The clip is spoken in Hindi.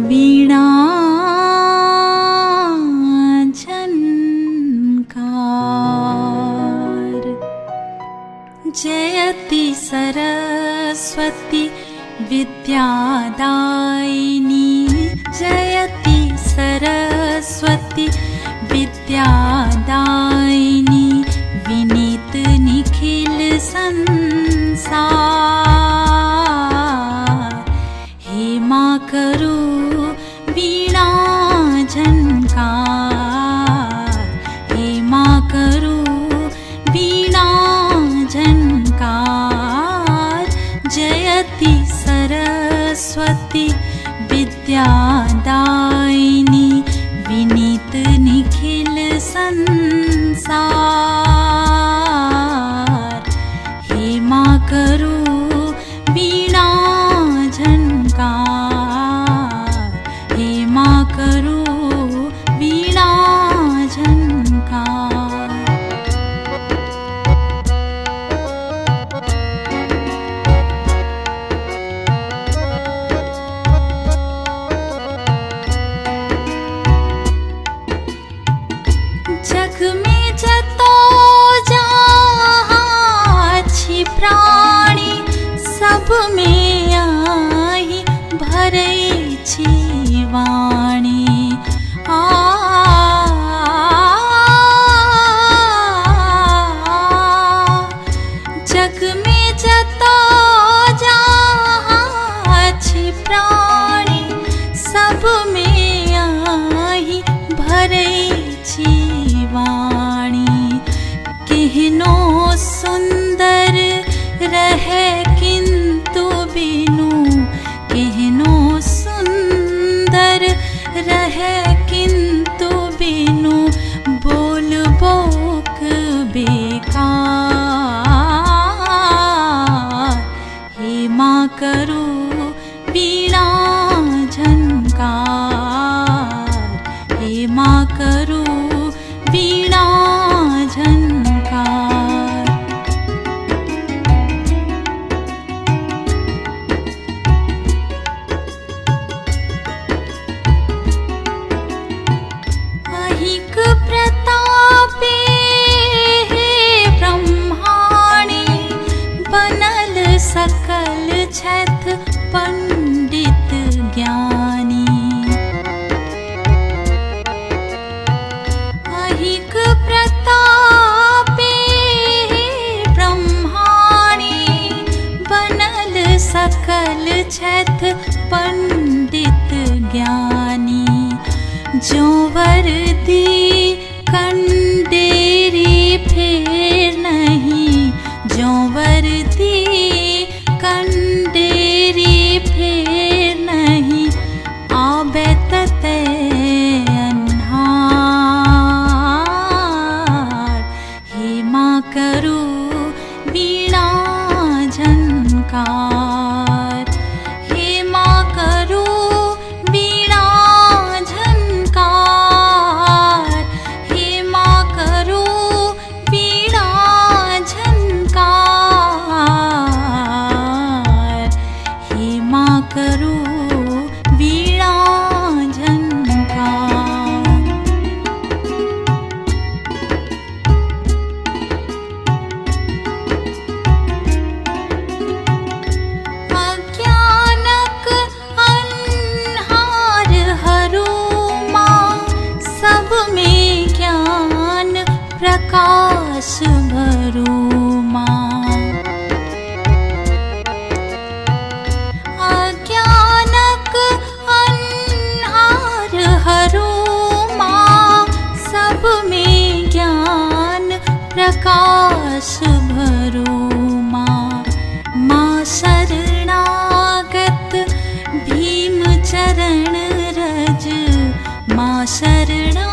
वीणा झनकार। जयति सरस्वती विद्यादायिनी, जयति सरस्वती विद्यादायिनी, विनीत निखिल संसार। हे माँ करो वीणा झनकार, हे माँ करो वीणा झनकार। जयति सरस्वती विद्यादायिनी, विनीत निखिल संसार। हे माँ करो वीणा झनकार, हे माँ करो वीणा झनकार। जग में जतो जहाँ छी प्राणी, सब में आई भरै छी वाणी। जग में जतो जहाँ छी प्राणी, सब में आई भरै छी वाणी। केहनो सुंदर रहे किंतु बिनु, केहनो सुंदर रहे किंतु बिनु, बोलबोक बेकार। हे माँ करो वीणा झनकार, हे माँ करो वीणा झनकार। अहिक प्रतापे हे ब्रह्माणी, बनल सकल छथ पंडित ज्ञानी। अहिक प्रतापे हे ब्रह्माणी, बनल सकल छथ पंडित ज्ञानी। जो वरदी कंडेरी फेर नहीं, जो वरदी कंडेरी फेर नहीं, आबे तते अन्हार। हे माँ करो वीणा झनकार, हे माँ करो वीणा झनकार, हे माँ करो वीणा झनकार। हे माँ करो वीणा झनकार। अज्ञानक अन्हार हरो माँ, सब में ज्ञान प्रकाश भरो माँ। अज्ञानक अन्हार हरो माँ, सब में ज्ञान प्रकाश भरो माँ। माँ शरणागत भीम चरण रज, माँ शरणागत